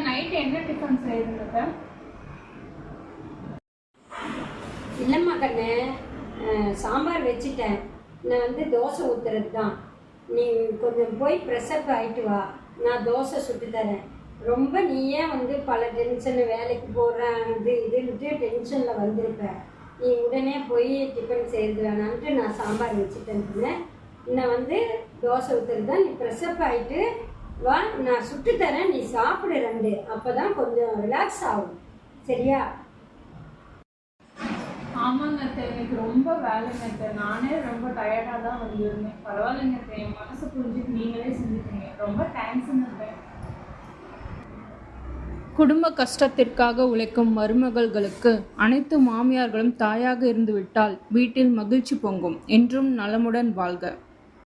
Night என்ன tiffin செய்யுதுங்க? இல்லைம்மா கண்ணு, சாம்பார் வச்சுட்டேன். நான் தோசை ஊற்றுறது தான். நீ கொஞ்சம் போய் ப்ரெஸ்அப் ஆகிட்டு வா, நான் தோசை சுட்டு தரேன். ரொம்ப நீயே பல டென்ஷனு, வேலைக்கு போடுறேன் இதுன்ட்டு டென்ஷனில் வந்திருப்ப. நீ உடனே போய் டிஃபன் செய்கிறது வேணான்ட்டு நான் சாம்பார் வச்சுட்டேன். இன்னும் தோசை ஊற்றுறது தான். நீ ப்ரெஸ்அப் ஆகிட்டு வா, நான் சுட்டு தரேன், நீ சாப்பிடு 2. அப்போ தான் கொஞ்சம் ரிலாக்ஸ் ஆகும், சரியா? ஆமாங்க அத்தை, எனக்கு ரொம்ப வேலைங்க அத்தை. நானே ரொம்ப டயர்டாக தான் இருந்தேன். பரவாயில்லைங்க அத்தை, என் மனசு புரிஞ்சுட்டு நீங்களே செஞ்சுட்டீங்க. ரொம்ப தேங்க்ஸுங்க அத்தை. குடும்ப கஷ்டத்திற்காக உழைக்கும் மருமகள்களுக்கு அனைத்து மாமியார்களும் தாயாக இருந்துவிட்டால் வீட்டில் மகிழ்ச்சி பொங்கும். என்றும் நலமுடன் வாழ்க.